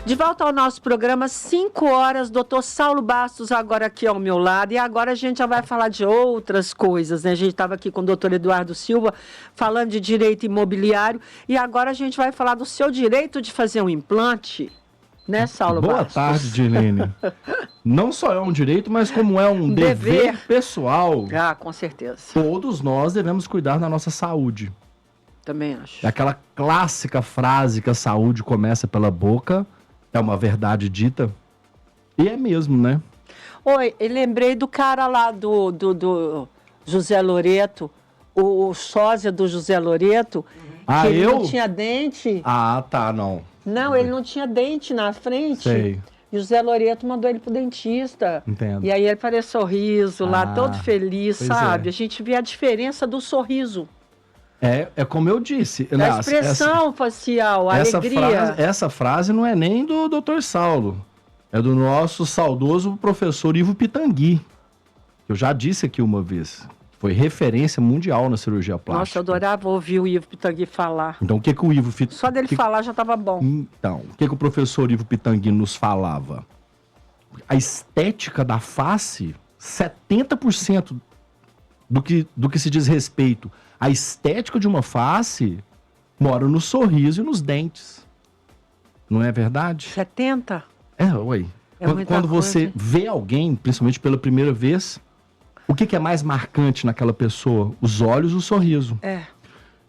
De volta ao nosso programa, 5 horas, doutor Saulo Bastos agora aqui ao meu lado, e agora a gente já vai falar de outras coisas, né? A gente estava aqui com o doutor Eduardo Silva falando de direito imobiliário, e agora a gente vai falar do seu direito de fazer um implante, né, Saulo Bastos? Boa tarde, Dilene. Não só é um direito, mas como é um dever pessoal. Ah, com certeza. Todos nós devemos cuidar da nossa saúde. Também acho. É aquela clássica frase que a saúde começa pela boca, é uma verdade dita. E é mesmo, né? Oi, eu lembrei do cara lá do José Loreto, o sósia do José Loreto, que ele não tinha dente. Ah, tá, não. Não, ele não tinha dente na frente. Sei. E o José Loreto mandou ele pro dentista. Entendo. E aí ele parecia sorriso lá, todo feliz, pois sabe? é. A gente vê a diferença do sorriso. É como eu disse. A expressão facial, a alegria. Essa frase não é nem do Dr. Saulo. É do nosso saudoso professor Ivo Pitangui. Eu já disse aqui uma vez. Foi referência mundial na cirurgia plástica. Nossa, eu adorava ouvir o Ivo Pitangui falar. Então, o que o Ivo... Só dele falar já estava bom. Então, o que o professor Ivo Pitangui nos falava? A estética da face, 70% do que se diz respeito à estética de uma face mora no sorriso e nos dentes. Não é verdade? 70? Ué. É Quando você vê alguém, principalmente pela primeira vez, o que é mais marcante naquela pessoa? Os olhos e o sorriso.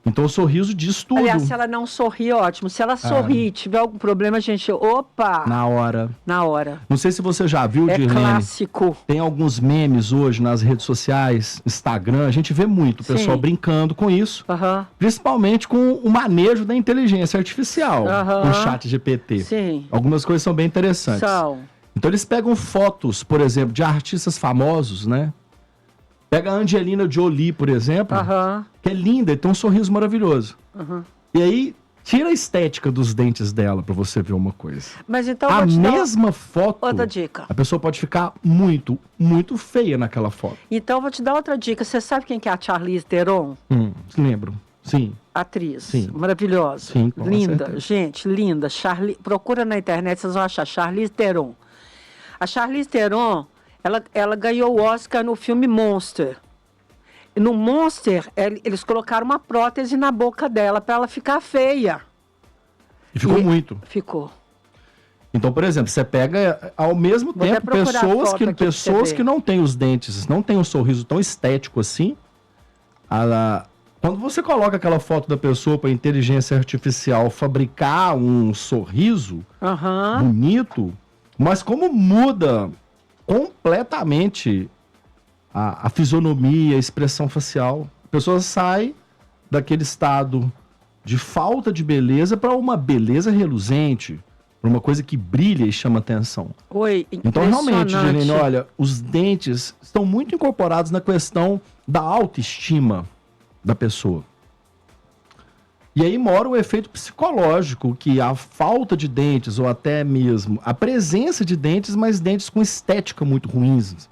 Então o sorriso diz tudo. Aliás, se ela não sorrir, ótimo. Se ela sorrir e tiver algum problema, gente, opa! Na hora. Na hora. Não sei se você já viu, É Dirlene. clássico. Tem alguns memes hoje nas redes sociais, Instagram, a gente vê muito o pessoal brincando com isso. Principalmente com o manejo da inteligência artificial, com o chat GPT. Sim. Algumas coisas são bem interessantes. Então eles pegam fotos, por exemplo, de artistas famosos, né? Pega a Angelina Jolie, por exemplo, que é linda e tem um sorriso maravilhoso. E aí, tira a estética dos dentes dela pra você ver uma coisa. Mas então a mesma foto, outra dica. A pessoa pode ficar muito, muito feia naquela foto. Então, eu vou te dar outra dica. Você sabe quem que é a Charlize Theron? Lembro, sim. Atriz, sim. maravilhosa, sim, linda, certeza. Gente, linda. Procura na internet, vocês vão achar Charlize Theron. A Charlize Theron, ela ganhou o Oscar no filme Monster. No Monster, eles colocaram uma prótese na boca dela para ela ficar feia. E ficou muito. Ficou. Então, por exemplo, você pega ao mesmo tempo pessoas que não têm os dentes, não têm um sorriso tão estético assim. Quando você coloca aquela foto da pessoa para a inteligência artificial fabricar um sorriso bonito, mas como muda completamente a fisionomia, a expressão facial. A pessoa sai daquele estado de falta de beleza para uma beleza reluzente, para uma coisa que brilha e chama atenção. Então, realmente, Janine, olha, os dentes estão muito incorporados na questão da autoestima da pessoa. E aí mora o efeito psicológico, que a falta de dentes, ou até mesmo a presença de dentes, mas dentes com estética muito ruins,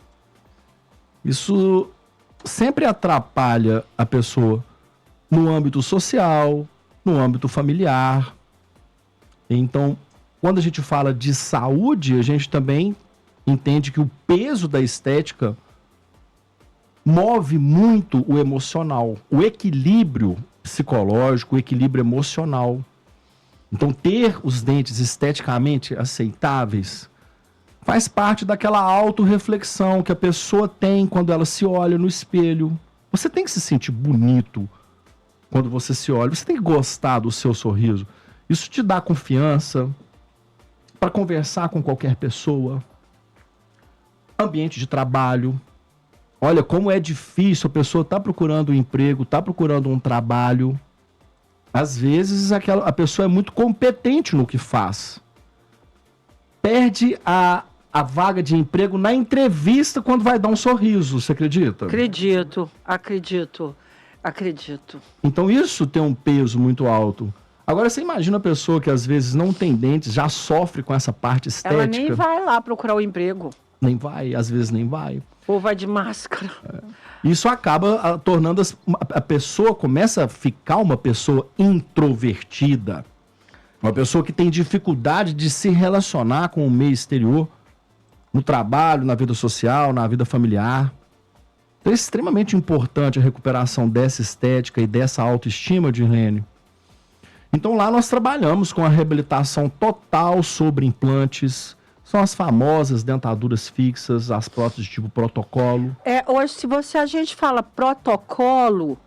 isso sempre atrapalha a pessoa no âmbito social, no âmbito familiar. Então, quando a gente fala de saúde, a gente também entende que o peso da estética move muito o emocional, o equilíbrio psicológico, o equilíbrio emocional. Então, ter os dentes esteticamente aceitáveis faz parte daquela autorreflexão que a pessoa tem quando ela se olha no espelho. Você tem que se sentir bonito quando você se olha. Você tem que gostar do seu sorriso. Isso te dá confiança para conversar com qualquer pessoa. Ambiente de trabalho. Olha como é difícil, a pessoa está procurando um emprego, está procurando um trabalho. Às vezes a pessoa é muito competente no que faz. Perde a vaga de emprego na entrevista quando vai dar um sorriso, você acredita? Acredito. Então isso tem um peso muito alto. Agora você imagina a pessoa que às vezes não tem dentes, já sofre com essa parte estética. Ela nem vai lá procurar o emprego. Nem vai, às vezes nem vai. Ou vai de máscara. Isso acaba tornando a pessoa, começa a ficar uma pessoa introvertida. Uma pessoa que tem dificuldade de se relacionar com o meio exterior, no trabalho, na vida social, na vida familiar. Então é extremamente importante a recuperação dessa estética e dessa autoestima, Dirlene. Então lá nós trabalhamos com a reabilitação total sobre implantes. São as famosas dentaduras fixas, as próteses tipo protocolo. Hoje, se a gente fala protocolo,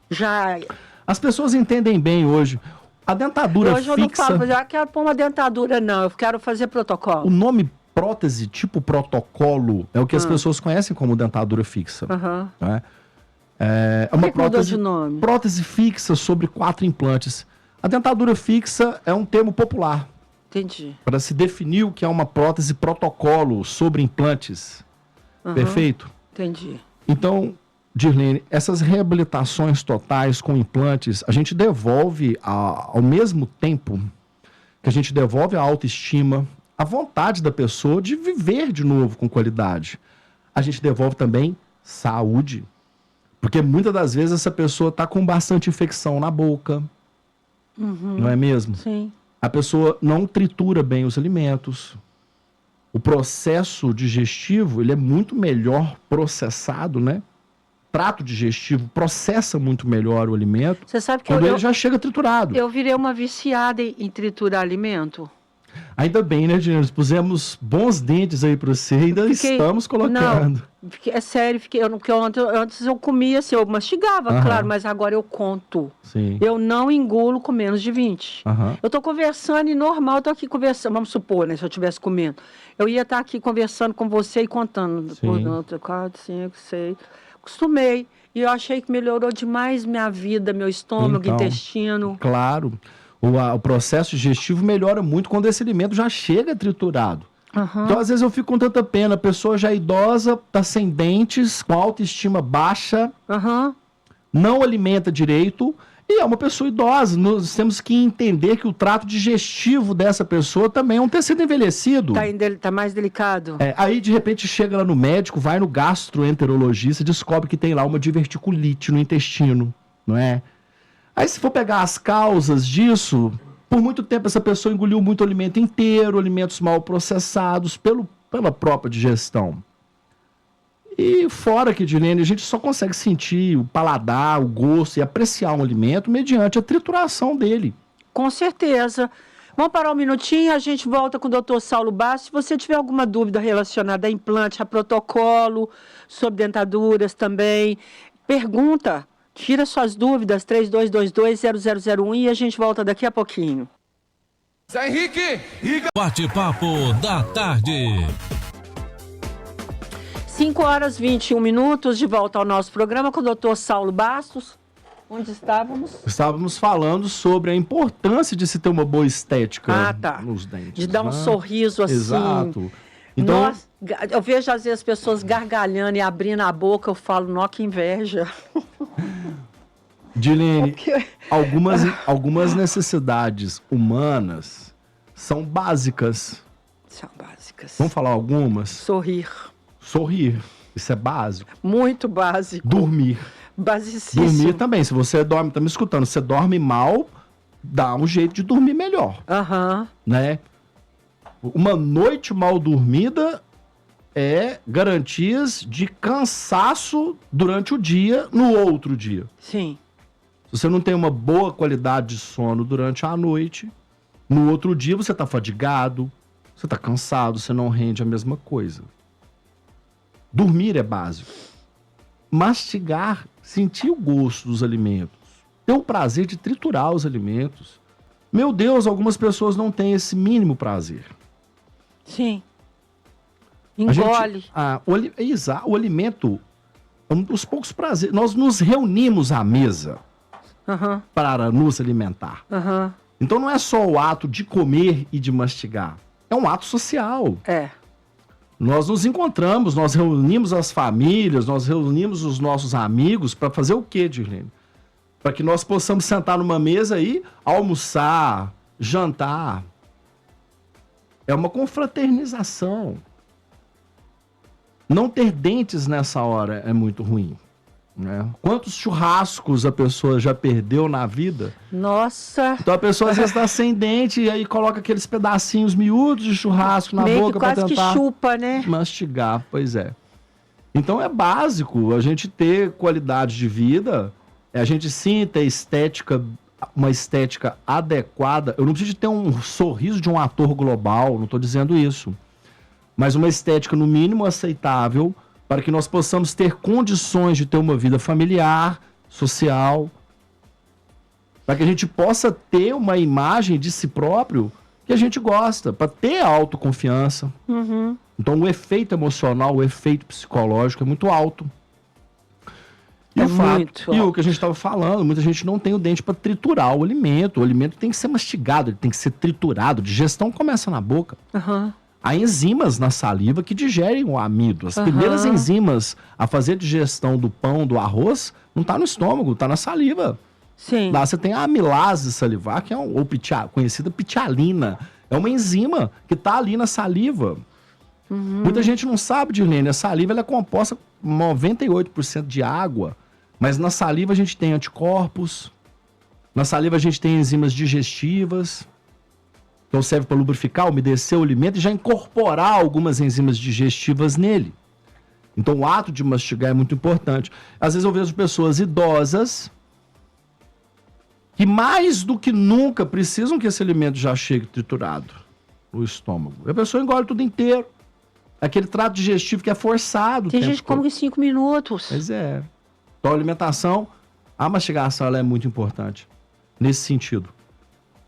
já... As pessoas entendem bem hoje. A dentadura fixa... Hoje eu não falo, já quero pôr uma dentadura, não. Eu quero fazer protocolo. O nome prótese tipo protocolo é o que as pessoas conhecem como dentadura fixa. Né? É uma prótese, de nome? Prótese fixa sobre 4 implantes. A dentadura fixa é um termo popular. Entendi. Para se definir o que é uma prótese protocolo sobre implantes. Perfeito? Entendi. Então, Dirlene, essas reabilitações totais com implantes, a gente devolve ao mesmo tempo que a gente devolve a autoestima, a vontade da pessoa de viver de novo com qualidade. A gente devolve também saúde. Porque muitas das vezes essa pessoa está com bastante infecção na boca. Não é mesmo? Sim. A pessoa não tritura bem os alimentos. O processo digestivo, ele é muito melhor processado, né? O trato digestivo processa muito melhor o alimento. Você sabe que quando ele já chega triturado. Eu virei uma viciada em triturar alimento. Ainda bem, né, Dina? Nós pusemos bons dentes aí para você, ainda estamos colocando. Não, é sério, antes eu comia, assim, eu mastigava, claro, mas agora eu conto. Sim. Eu não engulo com menos de 20. Eu tô conversando e normal, eu tô aqui conversando, vamos supor, né, se eu estivesse comendo. Eu ia estar aqui conversando com você e contando. Sim. 4, 5, 6. Acostumei. E eu achei que melhorou demais minha vida, meu estômago, Então, intestino. Claro. O processo digestivo melhora muito quando esse alimento já chega triturado. Então, às vezes, eu fico com tanta pena. A pessoa já idosa, está sem dentes, com autoestima baixa, não alimenta direito, e é uma pessoa idosa. Nós temos que entender que o trato digestivo dessa pessoa também é um tecido envelhecido. Tá mais delicado. Aí, de repente, chega lá no médico, vai no gastroenterologista, descobre que tem lá uma diverticulite no intestino, não é? Aí, se for pegar as causas disso, por muito tempo essa pessoa engoliu muito alimento inteiro, alimentos mal processados pela própria digestão. E fora que, Dirlene, a gente só consegue sentir o paladar, o gosto e apreciar um alimento mediante a trituração dele. Com certeza. Vamos parar um minutinho, a gente volta com o Dr. Saulo Bastos. Se você tiver alguma dúvida relacionada a implante, a protocolo, sobre dentaduras também, pergunta. Tira suas dúvidas, 3222-0001 e a gente volta daqui a pouquinho. Zé Henrique! Bate-papo da tarde. 5h21, de volta ao nosso programa com o Dr. Saulo Bastos. Onde estávamos? Estávamos falando sobre a importância de se ter uma boa estética nos dentes. De dar um sorriso assim. Exato. Então, Nossa, eu vejo às vezes as pessoas gargalhando e abrindo a boca, eu falo, nó, que inveja. Dirlene, algumas necessidades humanas são básicas. São básicas. Vamos falar algumas? Sorrir. Sorrir, isso é básico. Muito básico. Dormir. Basicíssimo. Dormir também, se você dorme, tá me escutando, você dorme mal, dá um jeito de dormir melhor. Né? Uma noite mal dormida é garantias de cansaço durante o dia, no outro dia. Sim. Se você não tem uma boa qualidade de sono durante a noite, no outro dia você está fadigado, você está cansado, você não rende a mesma coisa. Dormir é básico. Mastigar, sentir o gosto dos alimentos, ter o prazer de triturar os alimentos. Meu Deus, algumas pessoas não têm esse mínimo prazer. Sim. Engole. O alimento é um dos poucos prazeres. Nós nos reunimos à mesa para nos alimentar. Então não é só o ato de comer e de mastigar. É um ato social. Nós nos encontramos, nós reunimos as famílias, nós reunimos os nossos amigos para fazer o quê, Dirlene? Para que nós possamos sentar numa mesa e almoçar, jantar. É uma confraternização. Não ter dentes nessa hora é muito ruim. né? Quantos churrascos a pessoa já perdeu na vida? Nossa! Então a pessoa às vezes está sem dente e aí coloca aqueles pedacinhos miúdos de churrasco na Meio boca para tentar... quase que chupa, né? Mastigar, pois é. Então é básico a gente ter qualidade de vida, a gente sim ter uma estética adequada. Eu não preciso de ter um sorriso de um ator global, não estou dizendo isso. Mas uma estética no mínimo aceitável para que nós possamos ter condições de ter uma vida familiar, social, para que a gente possa ter uma imagem de si próprio que a gente gosta, para ter autoconfiança. Uhum. Então o efeito emocional, o efeito psicológico é muito alto. E o que a gente estava falando, muita gente não tem o dente para triturar o alimento tem que ser mastigado, ele tem que ser triturado, digestão começa na boca. Uhum. Há enzimas na saliva que digerem o amido. As primeiras enzimas a fazer digestão do pão, do arroz, não está no estômago, está na saliva. Sim. Lá você tem a amilase salivar, que é conhecida pitialina. É uma enzima que está ali na saliva. Uhum. Muita gente não sabe, Dirlene, a saliva ela é composta 98% de água, mas na saliva a gente tem anticorpos, na saliva a gente tem enzimas digestivas, então serve para lubrificar, umedecer o alimento e já incorporar algumas enzimas digestivas nele. Então o ato de mastigar é muito importante. Às vezes eu vejo pessoas idosas que mais do que nunca precisam que esse alimento já chegue triturado no estômago. A pessoa engole tudo inteiro. Aquele trato digestivo que é forçado. Tem gente que come em 5 minutos. Pois é. Então a alimentação, a mastigação ela é muito importante nesse sentido.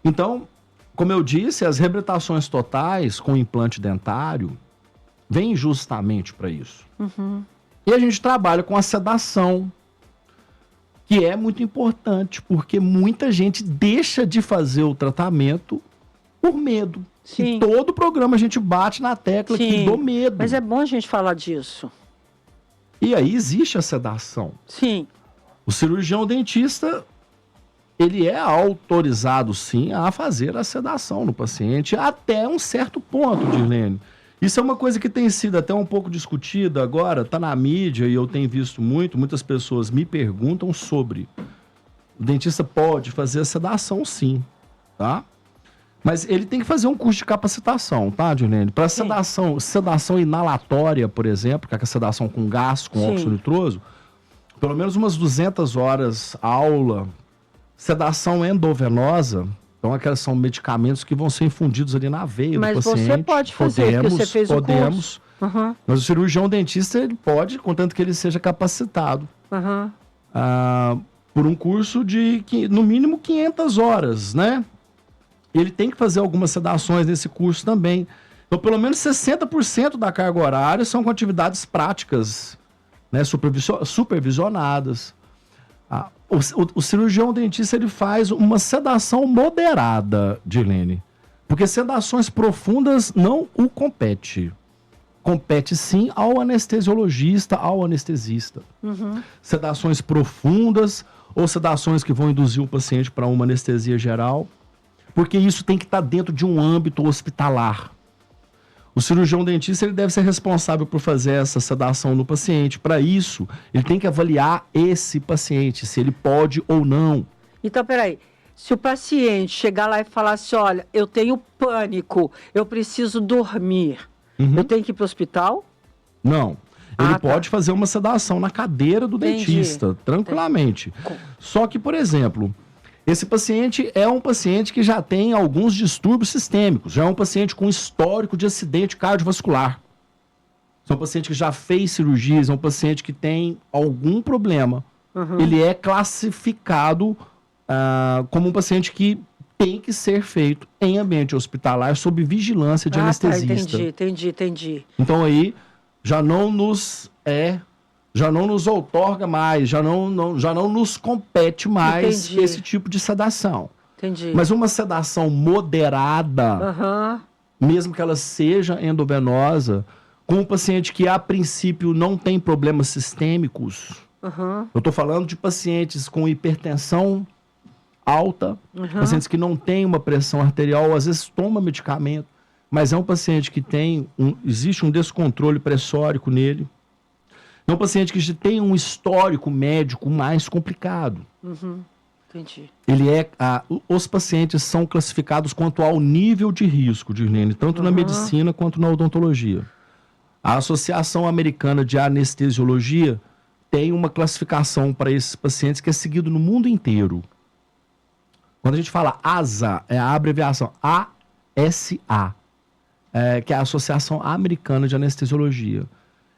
Então, como eu disse, as reabilitações totais com implante dentário vêm justamente para isso. Uhum. E a gente trabalha com a sedação, que é muito importante, porque muita gente deixa de fazer o tratamento por medo. Sim. Em todo programa a gente bate na tecla aqui do medo. Mas é bom a gente falar disso. E aí existe a sedação. Sim. O cirurgião dentista, ele é autorizado, sim, a fazer a sedação no paciente até um certo ponto, Dirlene. Isso é uma coisa que tem sido até um pouco discutida agora, está na mídia e eu tenho visto muitas pessoas me perguntam sobre. O dentista pode fazer a sedação, sim, tá? Mas ele tem que fazer um curso de capacitação, tá, Dirlene? Para sedação inalatória, por exemplo, que é a sedação com gás, com óxido nitroso, pelo menos umas 200 horas aula. Sedação endovenosa, então aquelas são medicamentos que vão ser infundidos ali na veia do paciente. Mas você pode fazer, porque você fez o curso. Uhum. Mas o cirurgião dentista, ele pode, contanto que ele seja capacitado. Uhum. Por um curso de, no mínimo, 500 horas, né? Ele tem que fazer algumas sedações nesse curso também. Então, pelo menos 60% da carga horária são com atividades práticas, né, supervisionadas. O cirurgião dentista ele faz uma sedação moderada, Dirlene, porque sedações profundas não o compete. Compete sim ao anestesiologista, ao anestesista. Uhum. Sedações profundas ou sedações que vão induzir o paciente para uma anestesia geral, porque isso tem que estar dentro de um âmbito hospitalar. O cirurgião dentista ele deve ser responsável por fazer essa sedação no paciente. Para isso, ele tem que avaliar esse paciente, se ele pode ou não. Então, peraí. Se o paciente chegar lá e falar assim, olha, eu tenho pânico, eu preciso dormir, eu tenho que ir para o hospital? Não. Ele pode fazer uma sedação na cadeira do dentista, tranquilamente. Só que, por exemplo, esse paciente é um paciente que já tem alguns distúrbios sistêmicos, já é um paciente com histórico de acidente cardiovascular. É um paciente que já fez cirurgias, é um paciente que tem algum problema. Ele é classificado como um paciente que tem que ser feito em ambiente hospitalar sob vigilância de anestesista. Entendi. Então aí já não nos outorga mais, já não nos compete mais esse tipo de sedação. Entendi. Mas uma sedação moderada, mesmo que ela seja endovenosa, com um paciente que a princípio não tem problemas sistêmicos, eu estou falando de pacientes com hipertensão alta, pacientes que não têm uma pressão arterial, às vezes toma medicamento, mas é um paciente que existe um descontrole pressórico nele. É um paciente que tem um histórico médico mais complicado. Entendi. Os pacientes são classificados quanto ao nível de risco, Dirlene, tanto na medicina quanto na odontologia. A Associação Americana de Anestesiologia tem uma classificação para esses pacientes que é seguido no mundo inteiro. Quando a gente fala ASA, é a abreviação ASA, que é a Associação Americana de Anestesiologia.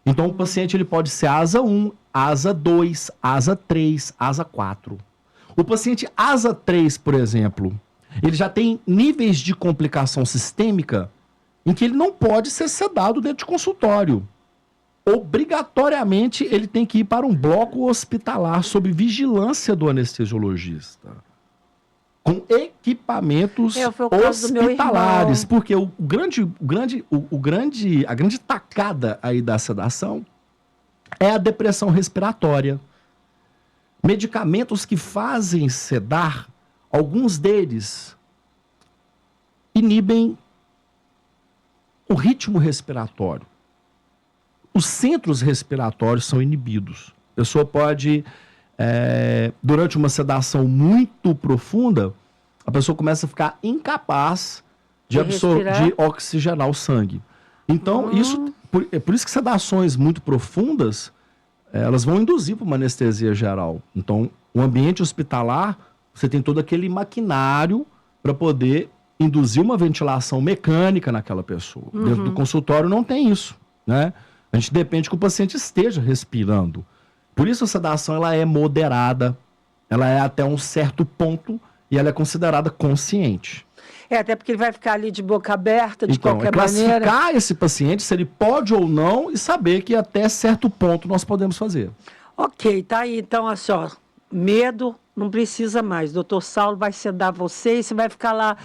Então, o paciente ele pode ser ASA 1, ASA 2, ASA 3, ASA 4. O paciente ASA 3, por exemplo, ele já tem níveis de complicação sistêmica em que ele não pode ser sedado dentro de consultório. Obrigatoriamente, ele tem que ir para um bloco hospitalar sob vigilância do anestesiologista, com equipamentos hospitalares, porque a grande tacada aí da sedação é a depressão respiratória. Medicamentos que fazem sedar, alguns deles inibem o ritmo respiratório. Os centros respiratórios são inibidos. A pessoa pode, durante uma sedação muito profunda, a pessoa começa a ficar incapaz de oxigenar o sangue. Então, por isso que sedações muito profundas, elas vão induzir para uma anestesia geral. Então, o ambiente hospitalar, você tem todo aquele maquinário para poder induzir uma ventilação mecânica naquela pessoa. Dentro do consultório não tem isso, né? A gente depende que o paciente esteja respirando. Por isso a sedação ela é moderada, ela é até um certo ponto e ela é considerada consciente. Até porque ele vai ficar ali de boca aberta, de qualquer maneira. Classificar esse paciente, se ele pode ou não, e saber que até certo ponto nós podemos fazer. Ok, tá aí. Então, assim, ó, medo não precisa mais. Doutor Saulo vai sedar você e você vai ficar lá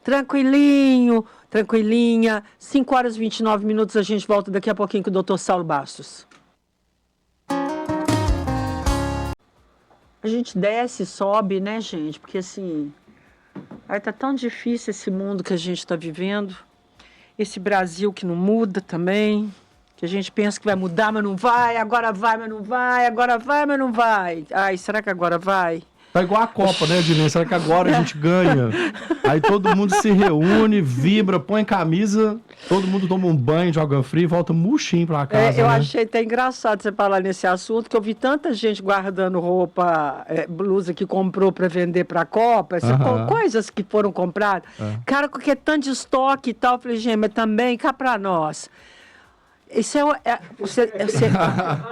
tranquilinho, tranquilinha. 5 horas e 29 minutos, a gente volta daqui a pouquinho com o doutor Saulo Bastos. A gente desce e sobe, né, gente? Porque, assim, aí tá tão difícil esse mundo que a gente está vivendo. Esse Brasil que não muda também. Que a gente pensa que vai mudar, mas não vai. Agora vai, mas não vai. Agora vai, mas não vai. Ai, será que agora vai? Tá igual a Copa, né, Edilene? Será que agora a gente ganha? Aí todo mundo se reúne, vibra, põe camisa, todo mundo toma um banho de água fria e volta murchinho pra casa. Eu achei até engraçado você falar nesse assunto, que eu vi tanta gente guardando roupa, blusa que comprou para vender pra Copa, coisas que foram compradas. Cara, porque tanto de estoque e tal, eu falei, gente, mas também cá pra nós. Isso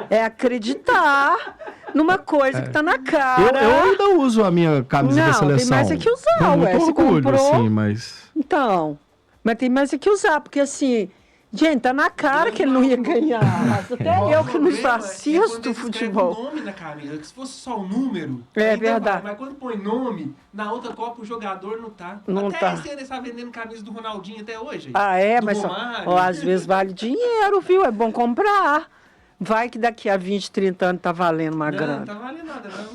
é acreditar numa coisa que tá na cara. Eu ainda uso a minha camisa da seleção. Tem mais é que usar, ué. Você comprou, assim, mas... Então, mas tem mais é que usar, porque assim... Gente, tá na cara que ele não ia ganhar. Até eu que não assisto futebol. O nome na camisa, se fosse só o número. É verdade. Mas quando põe nome, na outra Copa o jogador não tá. Não até tá. Esse ano ele está vendendo camisa do Ronaldinho até hoje. Mas às vezes vale dinheiro, viu? É bom comprar. Vai que daqui a 20, 30 anos tá valendo uma grana. Não tá valendo nada, não.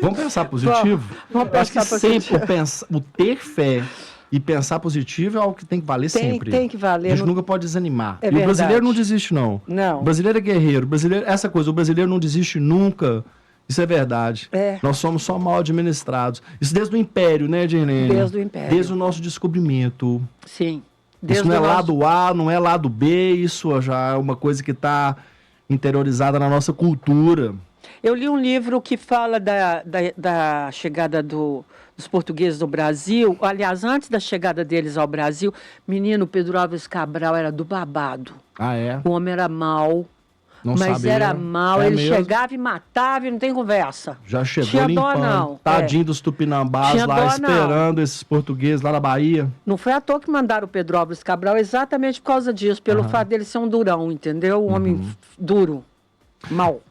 Vamos pensar positivo? Vamos pensar positivo. Sempre o ter fé e pensar positivo é algo que tem que valer sempre. Tem que valer. A gente nunca pode desanimar. É e o brasileiro não desiste, não. Não. O brasileiro é guerreiro. O brasileiro não desiste nunca. Isso é verdade. Nós somos só mal administrados. Isso desde o Império, né, Dirlene? Desde o Império. Desde o nosso descobrimento. Sim. Isso não é lado A, não é lado B. Isso já é uma coisa que está interiorizada na nossa cultura. Eu li um livro que fala da chegada dos portugueses no Brasil. Aliás, antes da chegada deles ao Brasil, menino, Pedro Álvares Cabral era do babado. Ah, é? O homem era mau. Mas sabia. Era mau. Ele mesmo. Chegava e matava e não tem conversa. Já chegou tinha limpando. Dó, não. Tadinho dos tupinambás tinha lá dó, esperando não. Esses portugueses lá na Bahia. Não foi à toa que mandaram o Pedro Álvares Cabral exatamente por causa disso. Pelo fato dele ser um durão, entendeu? Um homem duro. Mau.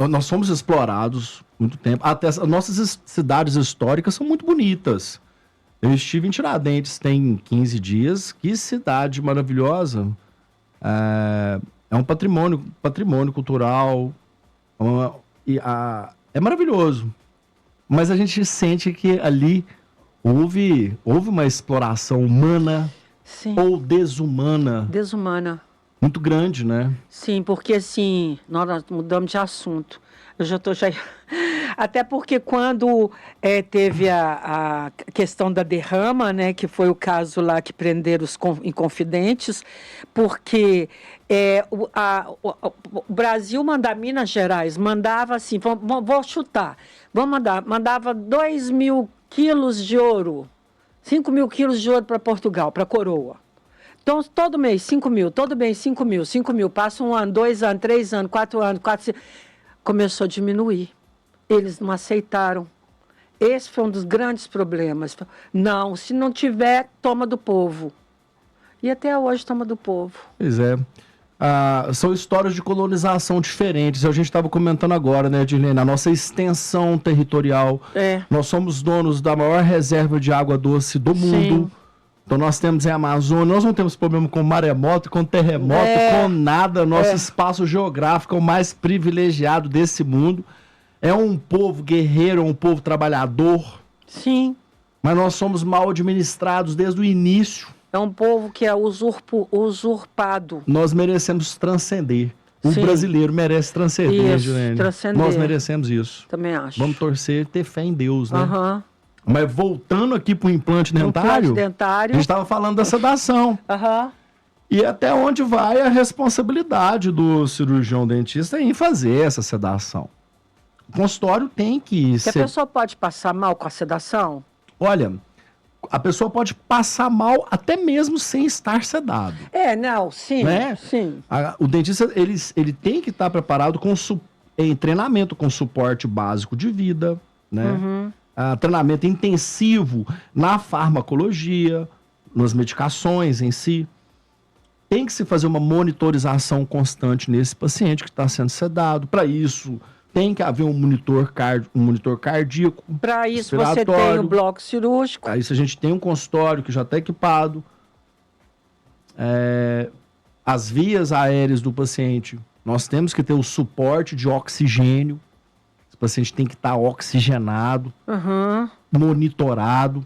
Nós somos explorados muito tempo. Até as nossas cidades históricas são muito bonitas. Eu estive em Tiradentes tem 15 dias. Que cidade maravilhosa. É um patrimônio cultural. É maravilhoso. Mas a gente sente que ali houve uma exploração humana. Sim. Ou desumana. Desumana. muito grande, né? Sim, porque assim, nós mudamos de assunto. Eu já estou... Até porque quando teve a questão da derrama, né, que foi o caso lá que prenderam os Inconfidentes, porque o Brasil Minas Gerais mandava assim, vou chutar, mandava 2.000 quilos de ouro, 5.000 quilos de ouro para Portugal, para a coroa. Então, todo mês, 5.000, todo mês, 5.000. Passa 1 ano, 2 anos, 3 anos, 4 anos, 5... Começou a diminuir. Eles não aceitaram. Esse foi um dos grandes problemas. Não, se não tiver, toma do povo. E até hoje toma do povo. Pois é. São histórias de colonização diferentes. A gente estava comentando agora, né, Dirlene? A nossa extensão territorial. Nós somos donos da maior reserva de água doce do mundo. Sim. Então nós temos a Amazônia, nós não temos problema com maremoto, com terremoto, com nada. Nosso espaço geográfico é o mais privilegiado desse mundo. É um povo guerreiro, é um povo trabalhador. Sim. Mas nós somos mal administrados desde o início. É um povo que é usurpado. Nós merecemos transcender. O brasileiro merece transcender, Juliane. Transcender. Nós merecemos isso. Também acho. Vamos torcer, ter fé em Deus, né? Aham. Mas voltando aqui para o implante dentário, a gente estava falando da sedação. E até onde vai a responsabilidade do cirurgião dentista em fazer essa sedação? O consultório tem que ser... A pessoa pode passar mal com a sedação? Olha, a pessoa pode passar mal até mesmo sem estar sedado. Sim, né? Sim. O dentista, ele tem que estar preparado em treinamento com suporte básico de vida, né? Treinamento intensivo na farmacologia, nas medicações em si. Tem que se fazer uma monitorização constante nesse paciente que está sendo sedado. Para isso, tem que haver um monitor cardíaco. Para isso, você tem o bloco cirúrgico. Para isso, a gente tem um consultório que já está equipado. As vias aéreas do paciente, nós temos que ter o suporte de oxigênio. O paciente tem que estar oxigenado, monitorado.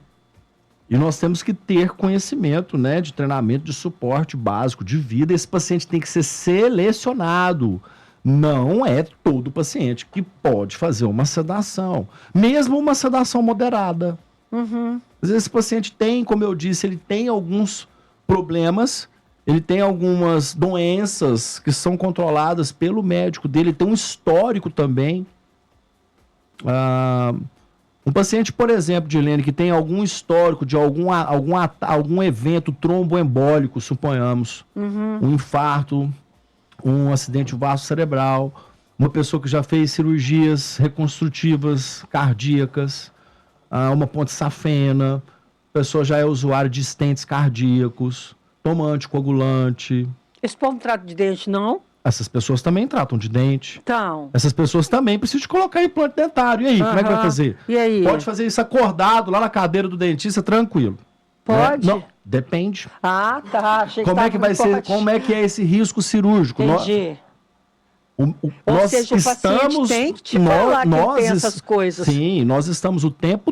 E nós temos que ter conhecimento, né, de treinamento de suporte básico de vida. Esse paciente tem que ser selecionado. Não é todo paciente que pode fazer uma sedação. Mesmo uma sedação moderada. Às vezes esse paciente tem, como eu disse, ele tem alguns problemas, ele tem algumas doenças que são controladas pelo médico dele, tem um histórico também. Um paciente, por exemplo, Dirlene, que tem algum histórico de algum evento tromboembólico, suponhamos, um infarto, um acidente vasculocerebral, uma pessoa que já fez cirurgias reconstrutivas cardíacas, uma ponte safena, a pessoa já é usuário de stents cardíacos, toma anticoagulante. Esse povo não trata de dente, não? Essas pessoas também tratam de dente. Então. Essas pessoas também precisam de colocar implante dentário. E aí, como é que vai fazer? E aí? Pode fazer isso acordado lá na cadeira do dentista, tranquilo. Pode? Não, depende. Tá. Achei como é que vai ser? Como é que é esse risco cirúrgico? Entendi. Ou seja, o paciente tem que te falar que tem essas coisas. Sim, nós estamos o tempo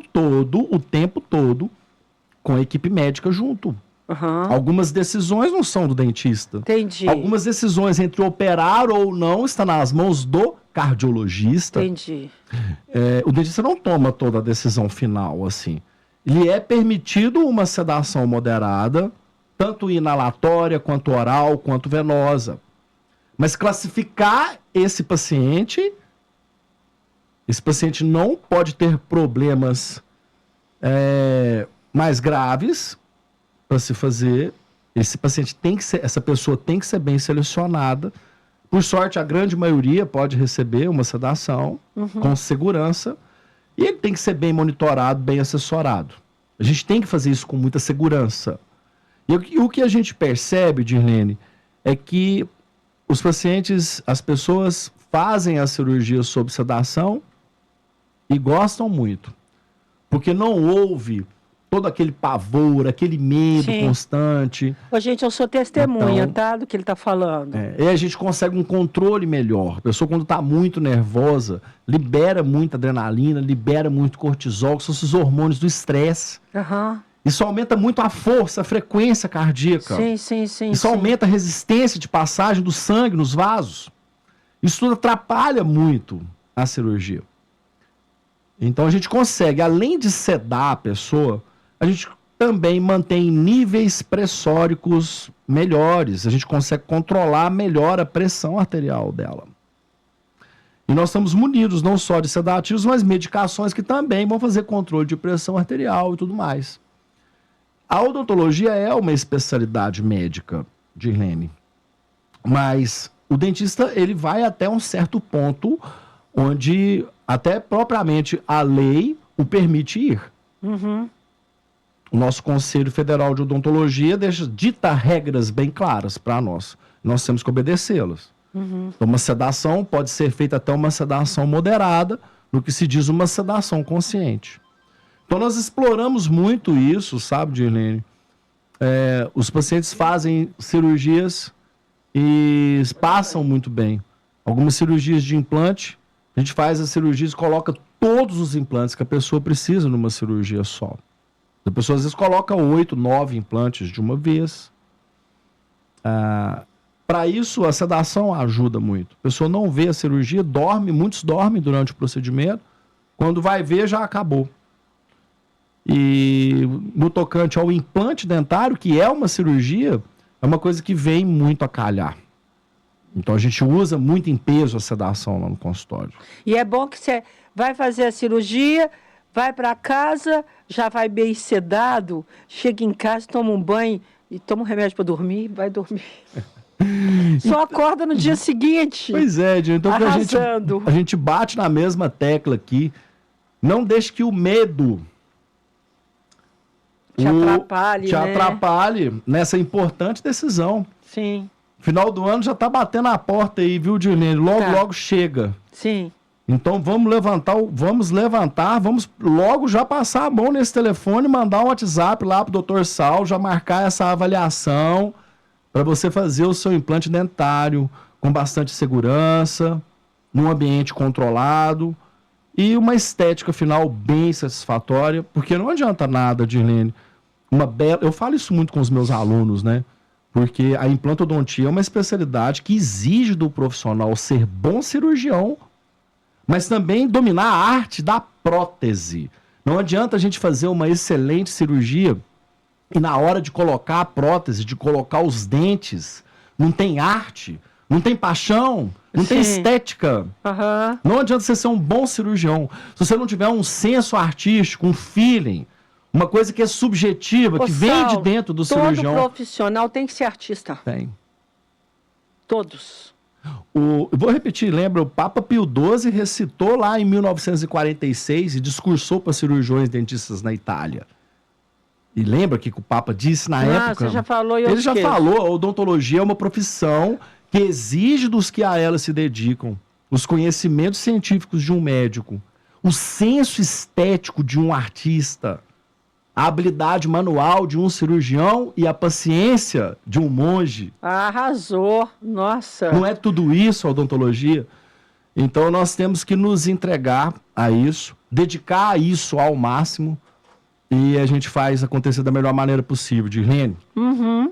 todo com a equipe médica junto. Algumas decisões não são do dentista. Entendi. Algumas decisões entre operar ou não estão nas mãos do cardiologista. Entendi. O dentista não toma toda a decisão final, assim. Lhe é permitido uma sedação moderada, tanto inalatória, quanto oral, quanto venosa. Mas classificar esse paciente não pode ter problemas mais graves para se fazer. Essa pessoa tem que ser bem selecionada. Por sorte, a grande maioria pode receber uma sedação com segurança. E ele tem que ser bem monitorado, bem assessorado. A gente tem que fazer isso com muita segurança. E o que a gente percebe, Dirlene, é que os pacientes, as pessoas fazem a cirurgia sob sedação e gostam muito. Porque não houve todo aquele pavor, aquele medo constante. Gente, eu sou testemunha, do que ele está falando. E a gente consegue um controle melhor. A pessoa, quando está muito nervosa, libera muita adrenalina, libera muito cortisol, que são esses hormônios do estresse. Isso aumenta muito a força, a frequência cardíaca. Sim. Isso aumenta a resistência de passagem do sangue nos vasos. Isso tudo atrapalha muito a cirurgia. Então a gente consegue, além de sedar a pessoa, a gente também mantém níveis pressóricos melhores. A gente consegue controlar melhor a pressão arterial dela. E nós estamos munidos não só de sedativos, mas medicações que também vão fazer controle de pressão arterial e tudo mais. A odontologia é uma especialidade médica, Dirlene, mas o dentista ele vai até um certo ponto onde até propriamente a lei o permite ir. Uhum. O nosso Conselho Federal de Odontologia dita regras bem claras para nós. Nós temos que obedecê-las. Uhum. Então, uma sedação pode ser feita até uma sedação moderada, no que se diz uma sedação consciente. Então, nós exploramos muito isso, sabe, Dirlene? Os pacientes fazem cirurgias e passam muito bem. Algumas cirurgias de implante, a gente faz as cirurgias e coloca todos os implantes que a pessoa precisa numa cirurgia só. A pessoa às vezes coloca 8, 9 implantes de uma vez. Para isso, a sedação ajuda muito. A pessoa não vê a cirurgia, dorme, muitos dormem durante o procedimento. Quando vai ver, já acabou. E no tocante ao implante dentário, que é uma cirurgia, é uma coisa que vem muito a calhar. Então a gente usa muito em peso a sedação lá no consultório. E é bom que você vai fazer a cirurgia, vai para casa, já vai bem sedado, chega em casa, toma um banho e toma um remédio para dormir, vai dormir. Só acorda no dia seguinte. Pois é, então arrasando. A gente bate na mesma tecla aqui. Não deixe que o medo te atrapalhe nessa importante decisão. Sim. Final do ano já tá batendo a porta aí, viu, Dirlene? Logo chega. Sim. Então vamos levantar, vamos logo já passar a mão nesse telefone, mandar um WhatsApp lá pro Dr. Saulo, já marcar essa avaliação para você fazer o seu implante dentário com bastante segurança, num ambiente controlado e uma estética final bem satisfatória, porque não adianta nada, Dirlene, eu falo isso muito com os meus alunos, né? Porque a implantodontia é uma especialidade que exige do profissional ser bom cirurgião, mas também dominar a arte da prótese. Não adianta a gente fazer uma excelente cirurgia e na hora de colocar a prótese, de colocar os dentes, não tem arte, não tem paixão, não tem estética. Uhum. Não adianta você ser um bom cirurgião. Se você não tiver um senso artístico, um feeling, uma coisa que é subjetiva, que vem de dentro do cirurgião. Todo profissional tem que ser artista. Tem. Todos. Eu vou repetir, lembra? O Papa Pio XII recitou lá em 1946 e discursou para cirurgiões dentistas na Itália. E lembra que o Papa disse na época? Você já falou. Ele já falou, a odontologia é uma profissão que exige dos que a ela se dedicam os conhecimentos científicos de um médico, o senso estético de um artista, a habilidade manual de um cirurgião e a paciência de um monge. Arrasou, nossa. Não é tudo isso a odontologia? Então nós temos que nos entregar a isso, dedicar a isso ao máximo e a gente faz acontecer da melhor maneira possível, Dirlene. Uhum.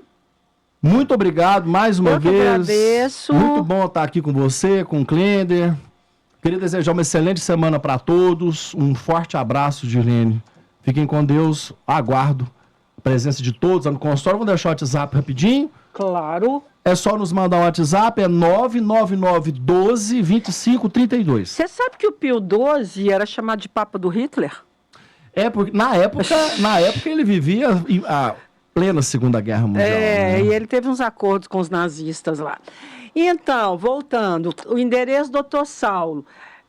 Muito obrigado mais uma vez. Eu agradeço. Muito bom estar aqui com você, com o Klender. Queria desejar uma excelente semana para todos. Um forte abraço, Dirlene. Fiquem com Deus. Aguardo a presença de todos lá no consultório. Vou deixar o WhatsApp rapidinho. Claro. É só nos mandar um WhatsApp, é 99912-2532. Você sabe que o Pio XII era chamado de Papa do Hitler? É, porque na época ele vivia a plena Segunda Guerra Mundial. E ele teve uns acordos com os nazistas lá. Então, voltando, o endereço do Dr. Saulo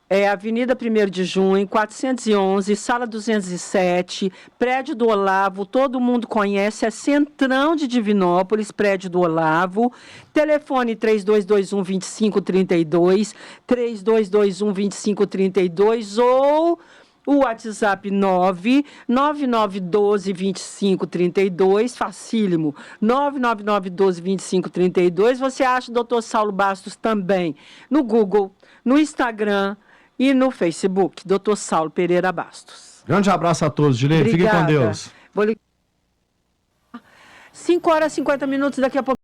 é Avenida 1º de Junho, 411, Sala 207, prédio do Olavo, todo mundo conhece, é Centrão de Divinópolis, prédio do Olavo, telefone 3221-2532, 3221-2532 ou o WhatsApp 99912-2532, facílimo, 99912-2532. Você acha o Dr. Saulo Bastos também no Google, no Instagram e no Facebook, Dr. Saulo Pereira Bastos. Grande abraço a todos, Dirlene. Fiquem com Deus. 5 horas e 50 minutos, daqui a pouco.